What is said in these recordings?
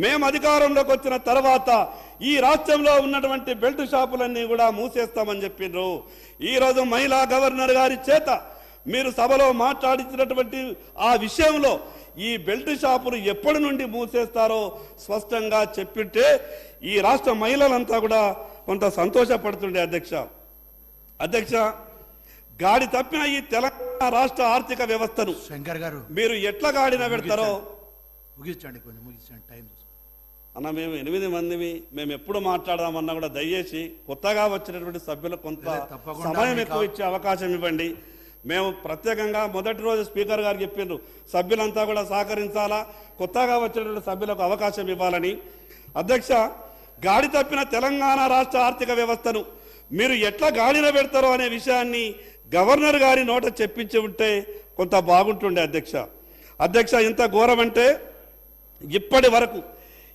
మేము అధికారంలోకి వచ్చిన తర్వాత ఈ రాష్ట్రంలో ఉన్నటువంటి బెల్ట్ షాపులన్నీ కూడా మూసేస్తామని చెప్పిండ్రు. ఈరోజు మహిళా గవర్నర్ గారి చేత మీరు సభలో మాట్లాడించినటువంటి ఆ విషయంలో ఈ బెల్ట్ షాపులు ఎప్పటి నుండి మూసేస్తారో స్పష్టంగా చెప్పింటే ఈ రాష్ట్ర మహిళలంతా కూడా కొంత సంతోషపడుతుండే. అధ్యక్ష గాడి తప్పిన ఈ తెలంగాణ రాష్ట్ర ఆర్థిక వ్యవస్థను శంకర్ గారు మీరు ఎట్లా గాడిన పెడతారో ముగించండి, టైం అన్న. మేము 8 మందివి, మేము ఎప్పుడు మాట్లాడదామన్నా కూడా దయచేసి కొత్తగా వచ్చినటువంటి సభ్యులకు కొంత సమయం ఎక్కువ ఇచ్చే అవకాశం ఇవ్వండి. మేము ప్రత్యేకంగా మొదటి రోజు స్పీకర్ గారు చెప్పిండ్రు సభ్యులంతా కూడా సహకరించాలా, కొత్తగా వచ్చినటువంటి సభ్యులకు అవకాశం ఇవ్వాలని. అధ్యక్ష గాడి తప్పిన తెలంగాణ రాష్ట్ర ఆర్థిక వ్యవస్థను మీరు ఎట్లా గాడిన పెడతారో అనే విషయాన్ని గవర్నర్ గారి నోట చెప్పించి ఉంటే కొంత బాగుంటుండే. అధ్యక్ష ఎంత ఘోరం అంటే ఇప్పటి వరకు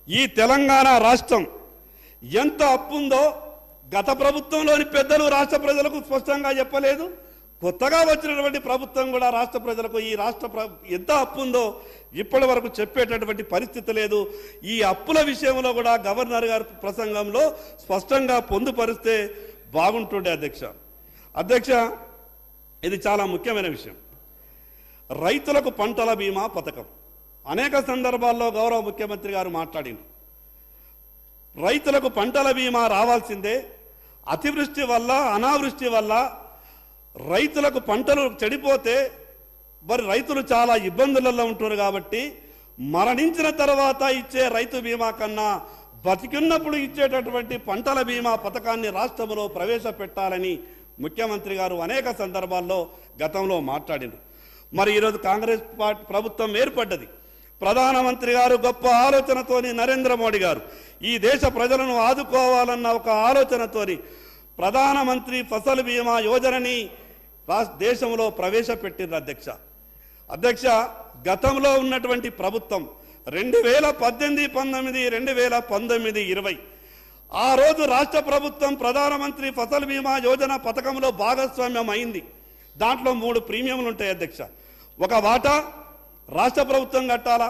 ఈ తెలంగాణ రాష్ట్రం ఎంత అప్పుందో గత ప్రభుత్వంలోని పెద్దలు రాష్ట్ర ప్రజలకు స్పష్టంగా చెప్పలేదు. కొత్తగా వచ్చినటువంటి ప్రభుత్వం కూడా రాష్ట్ర ప్రజలకు ఈ రాష్ట్ర ఎంత అప్పు ఉందో ఇప్పటి వరకు చెప్పేటటువంటి పరిస్థితి లేదు. ఈ అప్పుల విషయంలో కూడా గవర్నర్ గారి ప్రసంగంలో స్పష్టంగా పొందుపరిస్తే బాగుంటుండే. అధ్యక్ష ఇది చాలా ముఖ్యమైన విషయం. రైతులకు పంటల బీమా పథకం అనేక సందర్భాల్లో గౌరవ ముఖ్యమంత్రి గారు మాట్లాడింది. రైతులకు పంటల బీమా రావాల్సిందే. అతివృష్టి వల్ల అనావృష్టి వల్ల రైతులకు పంటలు చెడిపోతే మరి రైతులు చాలా ఇబ్బందులలో ఉంటున్నారు. కాబట్టి మరణించిన తర్వాత ఇచ్చే రైతు బీమా కన్నా బతికున్నప్పుడు ఇచ్చేటటువంటి పంటల బీమా పథకాన్ని రాష్ట్రంలో ప్రవేశపెట్టాలని ముఖ్యమంత్రి గారు అనేక సందర్భాల్లో గతంలో మాట్లాడింది. మరి ఈరోజు కాంగ్రెస్ ప్రభుత్వం ఏర్పడ్డది. ప్రధానమంత్రి గారు గొప్ప ఆలోచనతోని నరేంద్ర మోడీ గారు ఈ దేశ ప్రజలను ఆదుకోవాలన్న ఒక ఆలోచనతోని ప్రధానమంత్రి ఫసల్ బీమా యోజనని దేశంలో ప్రవేశపెట్టింది. అధ్యక్ష గతంలో ఉన్నటువంటి ప్రభుత్వం 2018, 19, 2019, 20 ఆ రోజు రాష్ట్ర ప్రభుత్వం ప్రధానమంత్రి ఫసల్ బీమా యోజన పథకంలో భాగస్వామ్యం అయింది. దాంట్లో 3 ప్రీమియంలు ఉంటాయి. ఒక వాటా రాష్ట్ర ప్రభుత్వం కట్టాలా,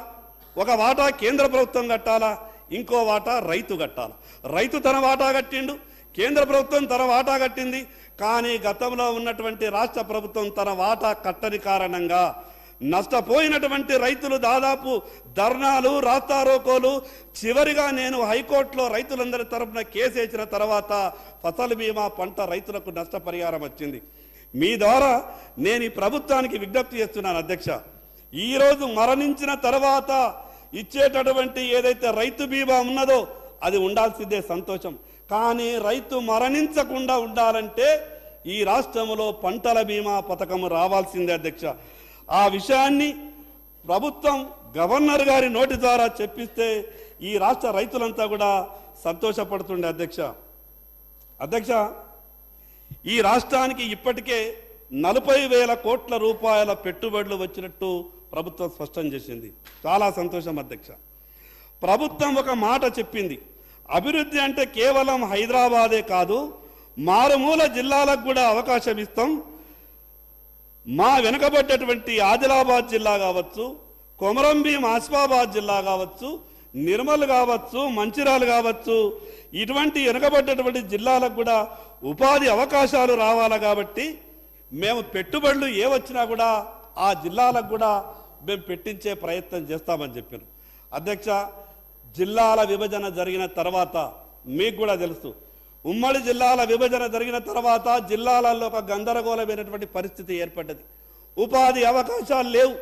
ఒక వాటా కేంద్ర ప్రభుత్వం కట్టాలా, ఇంకో వాటా రైతు కట్టాలా. రైతు తన వాటా కట్టిండు, కేంద్ర ప్రభుత్వం తన వాటా కట్టింది. కానీ గతంలో ఉన్నటువంటి రాష్ట్ర ప్రభుత్వం తన వాటా కట్టని కారణంగా నష్టపోయినటువంటి రైతులు దాదాపు ధర్నాలు, రాస్తారోకోలు, చివరిగా నేను హైకోర్టులో రైతులందరి తరపున కేసు వేసిన తర్వాత ఫసల్ బీమా పంట రైతులకు నష్టపరిహారం వచ్చింది. మీ ద్వారా నేను ఈ ప్రభుత్వానికి విజ్ఞప్తి చేస్తున్నాను. ఈరోజు మరణించిన తర్వాత ఇచ్చేటటువంటి ఏదైతే రైతు బీమా ఉన్నదో అది ఉండాల్సిందే, సంతోషం. కానీ రైతు మరణించకుండా ఉండాలంటే ఈ రాష్ట్రంలో పంటల బీమా పథకం రావాల్సిందే. ఆ విషయాన్ని ప్రభుత్వం గవర్నర్ గారి నోటి ద్వారా చెప్పిస్తే ఈ రాష్ట్ర రైతులంతా కూడా సంతోషపడుతుండే. అధ్యక్ష ఈ రాష్ట్రానికి ఇప్పటికే 40,000 కోట్ల రూపాయల పెట్టుబడులు వచ్చినట్టు ప్రభుత్వం స్పష్టం చేసింది. చాలా సంతోషం. ప్రభుత్వం ఒక మాట చెప్పింది, అభివృద్ధి అంటే కేవలం హైదరాబాదే కాదు, మారుమూల జిల్లాలకు కూడా అవకాశం ఇస్తాం. మా వెనుకబడ్డటువంటి ఆదిలాబాద్ జిల్లా కావచ్చు, కొమరంభీం ఆసిఫాబాద్ జిల్లా కావచ్చు, నిర్మల్ కావచ్చు, మంచిర్యాల కావచ్చు, ఇటువంటి వెనుకబడ్డటువంటి జిల్లాలకు కూడా ఉపాధి అవకాశాలు రావాలి. కాబట్టి మేము పెట్టుబడులు ఏ వచ్చినా కూడా ఆ జిల్లాలకు కూడా మేము పెట్టించే ప్రయత్నం చేస్తామని చెప్పారు. జిల్లాల విభజన జరిగిన తర్వాత మీకు కూడా తెలుసు, ఉమ్మడి జిల్లాల విభజన జరిగిన తర్వాత జిల్లాలలో ఒక గందరగోళమైనటువంటి పరిస్థితి ఏర్పడ్డది. ఉపాధి అవకాశాలు లేవు,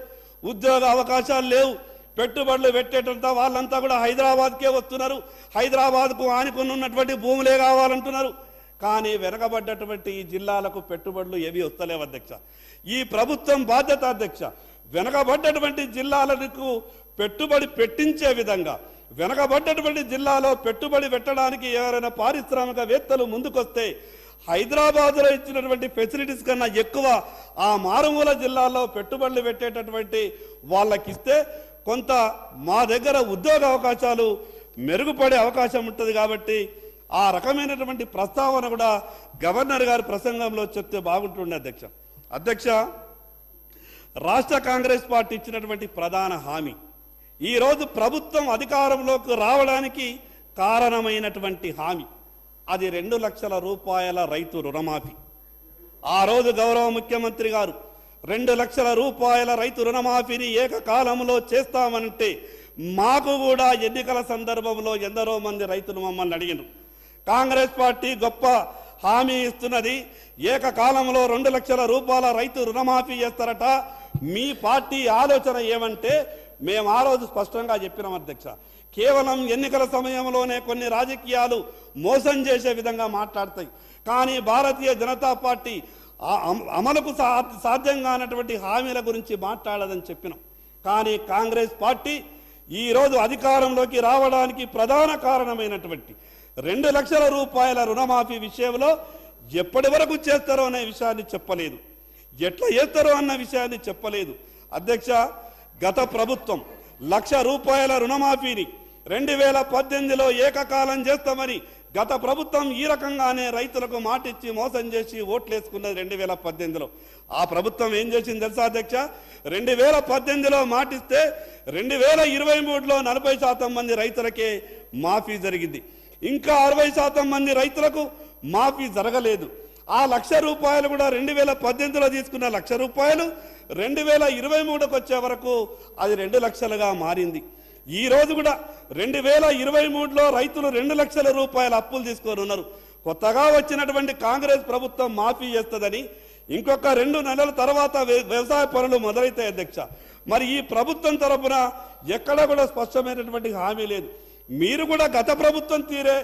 ఉద్యోగ అవకాశాలు లేవు. పెట్టుబడులు పెట్టేటంతా వాళ్ళంతా కూడా హైదరాబాద్కే వస్తున్నారు. హైదరాబాద్కు ఆనుకుని ఉన్నటువంటి భూములే కావాలంటున్నారు. కానీ వెనకబడ్డటువంటి ఈ జిల్లాలకు పెట్టుబడులు ఏవి వస్తలేవు. ఈ ప్రభుత్వం బాధ్యత వెనకబడ్డటువంటి జిల్లాలకు పెట్టుబడి పెట్టించే విధంగా, వెనకబడ్డటువంటి జిల్లాలో పెట్టుబడి పెట్టడానికి ఎవరైనా పారిశ్రామికవేత్తలు ముందుకొస్తే హైదరాబాద్లో ఇచ్చినటువంటి ఫెసిలిటీస్ కన్నా ఎక్కువ ఆ మారుమూల జిల్లాలో పెట్టుబడులు పెట్టేటటువంటి వాళ్ళకిస్తే కొంత మా దగ్గర ఉద్యోగ అవకాశాలు మెరుగుపడే అవకాశం ఉంటుంది. కాబట్టి ఆ రకమైనటువంటి ప్రస్తావన కూడా గవర్నర్ గారి ప్రసంగంలో చెప్తే బాగుంటుండే. రాష్ట్ర కాంగ్రెస్ పార్టీ ఇచ్చినటువంటి ప్రధాన హామీ ఈరోజు ప్రభుత్వం అధికారంలోకి రావడానికి కారణమైనటువంటి హామీ అది 2 లక్షల రూపాయల రైతు రుణమాఫీ. ఆ రోజు గౌరవ ముఖ్యమంత్రి గారు 2 లక్షల రూపాయల రైతు రుణమాఫీని ఏకకాలంలో చేస్తామంటే మాకు కూడా ఎన్నికల సందర్భంలో ఎందరో మంది రైతులు మమ్మల్ని అడిగినారు. కాంగ్రెస్ పార్టీ గొప్ప హామీ ఇస్తున్నది, ఏకకాలంలో 2 లక్షల రూపాయల రైతు రుణమాఫీ చేస్తారట, మీ పార్టీ ఆలోచన ఏమంటే మేము ఆ రోజు స్పష్టంగా చెప్పినాం అధ్యక్ష, కేవలం ఎన్నికల సమయంలోనే కొన్ని రాజకీయాలు మోసం చేసే విధంగా మాట్లాడతాయి, కానీ భారతీయ జనతా పార్టీ అమలుకు సాధ్యం కానటువంటి హామీల గురించి మాట్లాడదని చెప్పినాం. కానీ కాంగ్రెస్ పార్టీ ఈరోజు అధికారంలోకి రావడానికి ప్రధాన కారణమైనటువంటి 2 లక్షల రూపాయల రుణమాఫీ విషయంలో ఎప్పటి వరకు చేస్తారో అనే విషయాన్ని చెప్పలేదు, ఎట్లా చేస్తారో అన్న విషయాన్ని చెప్పలేదు. అధ్యక్ష, గత ప్రభుత్వం 1 లక్ష రూపాయల రుణమాఫీని 2018లో ఏకకాలం చేస్తామని గత ప్రభుత్వం ఈ రకంగానే రైతులకు మాటిచ్చి మోసం చేసి ఓట్లేసుకున్నది 2018లో. ఆ ప్రభుత్వం ఏం చేసింది తెలుసా అధ్యక్ష, 2018లో మాటిస్తే 2023లో 40% మంది రైతులకే మాఫీ జరిగింది, ఇంకా 60% మంది రైతులకు మాఫీ జరగలేదు. ఆ 1 లక్ష రూపాయలు కూడా 2018లో తీసుకున్న 1 లక్ష రూపాయలు 2023కు వచ్చే వరకు అది 2 లక్షలుగా మారింది. ఈ రోజు కూడా 2023లో రైతులు 2 లక్షల రూపాయల అప్పులు తీసుకొని ఉన్నారు. కొత్తగా వచ్చినటువంటి కాంగ్రెస్ ప్రభుత్వం మాఫీ చేస్తుందని ఇంకొక 2 నెలల తర్వాత వ్యవసాయ పనులు మొదలైతాయి అధ్యక్ష. మరి ఈ ప్రభుత్వం తరపున ఎక్కడ కూడా స్పష్టమైనటువంటి హామీ లేదు. మీరు కూడా గత ప్రభుత్వం తీరే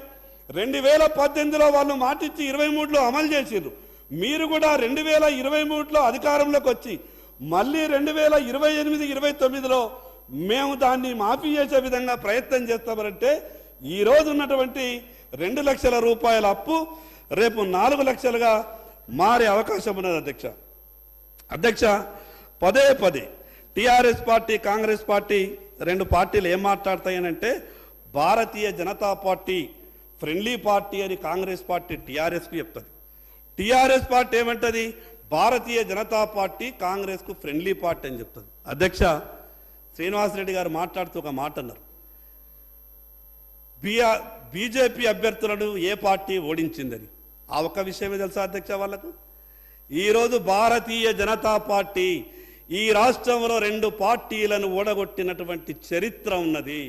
2018లో వాళ్ళు మాటిచ్చి 23లో అమలు చేసిర్రు, మీరు కూడా 2023లో అధికారంలోకి వచ్చి మళ్ళీ 2028, 29లో మేము దాన్ని మాఫీ చేసే విధంగా ప్రయత్నం చేస్తామంటే ఈ రోజు ఉన్నటువంటి 2 లక్షల రూపాయల అప్పు రేపు 4 లక్షలుగా మారే అవకాశం ఉన్నది అధ్యక్ష. అధ్యక్ష, పదే పదే టిఆర్ఎస్ పార్టీ కాంగ్రెస్ పార్టీ 2 పార్టీలు ఏం మాట్లాడతాయనంటే Bharatiya Janata party friendly party అని కాంగ్రెస్ పార్టీ టిఆర్ఎస్కు చెప్తుంది, టిఆర్ఎస్ పార్టీ ఏమంటది భారతీయ జనతా పార్టీ కాంగ్రెస్కు ఫ్రెండ్లీ పార్టీ అని చెప్తుంది. అధ్యక్ష, శ్రీనివాసరెడ్డి గారు మాట్లాడుతూ ఒక మాట అన్నారు, బీజేపీ అభ్యర్థులను ఏ పార్టీ ఓడించిందని. ఆ ఒక్క విషయమే తెలుసా అధ్యక్ష వాళ్లకు? ఈరోజు భారతీయ జనతా పార్టీ ఈ రాష్ట్రంలో 2 పార్టీలను ఓడగొట్టినటువంటి చరిత్ర ఉన్నది.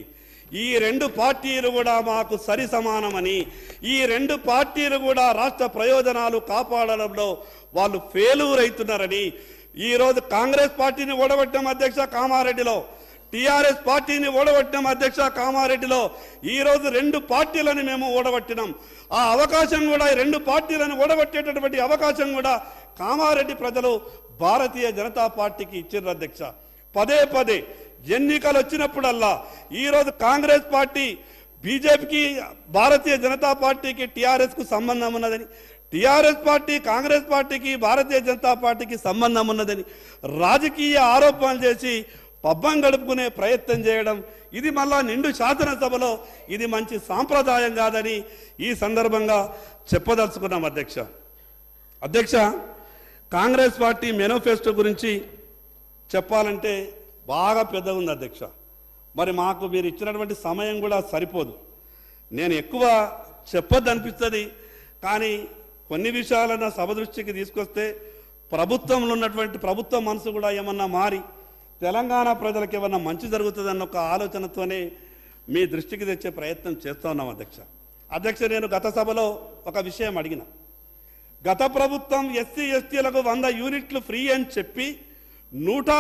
ఈ 2 పార్టీలు కూడా మాకు సరి సమానమని, ఈ 2 పార్టీలు కూడా రాష్ట్ర ప్రయోజనాలు కాపాడడంలో వాళ్ళు ఫెయిల్యూర్ అవుతున్నారని ఈరోజు కాంగ్రెస్ పార్టీని ఓడగొట్టాం అధ్యక్ష కామారెడ్డిలో, టిఆర్ఎస్ పార్టీని ఓడగొట్టాం అధ్యక్ష కామారెడ్డిలో. ఈరోజు 2 పార్టీలను మేము ఓడగొట్టినాం. ఆ అవకాశం కూడా ఈ 2 పార్టీలను ఓడగొట్టేటటువంటి అవకాశం కూడా కామారెడ్డి ప్రజలు భారతీయ జనతా పార్టీకి ఇచ్చారు అధ్యక్ష. పదే పదే ఎన్నికలు వచ్చినప్పుడల్లా ఈరోజు కాంగ్రెస్ పార్టీ బీజేపీకి, భారతీయ జనతా పార్టీకి టిఆర్ఎస్కు సంబంధం ఉన్నదని, టిఆర్ఎస్ పార్టీ కాంగ్రెస్ పార్టీకి భారతీయ జనతా పార్టీకి సంబంధం ఉన్నదని రాజకీయ ఆరోపణలు చేసి పబ్బం గడుపుకునే ప్రయత్నం చేయడం, ఇది మళ్ళా నిండు శాసనసభలో ఇది మంచి సాంప్రదాయం కాదని ఈ సందర్భంగా చెప్పదలుచుకున్నాం అధ్యక్ష. అధ్యక్ష, కాంగ్రెస్ పార్టీ మేనిఫెస్టో గురించి చెప్పాలంటే బాగా పెద్దగా ఉంది అధ్యక్ష. మరి మాకు మీరు ఇచ్చినటువంటి సమయం కూడా సరిపోదు, నేను ఎక్కువ చెప్పొద్దు అనిపిస్తుంది, కానీ కొన్ని విషయాలన్నా సభ దృష్టికి తీసుకొస్తే ప్రభుత్వంలో ఉన్నటువంటి ప్రభుత్వ మనసు కూడా ఏమన్నా మారి తెలంగాణ ప్రజలకు ఏమన్నా మంచి జరుగుతుందన్న ఒక ఆలోచనతోనే మీ దృష్టికి తెచ్చే ప్రయత్నం చేస్తూ ఉన్నాం అధ్యక్ష. అధ్యక్ష, నేను గత సభలో ఒక విషయం అడిగిన, గత ప్రభుత్వం ఎస్సీ ఎస్టీలకు 100 యూనిట్లు ఫ్రీ అని చెప్పి 100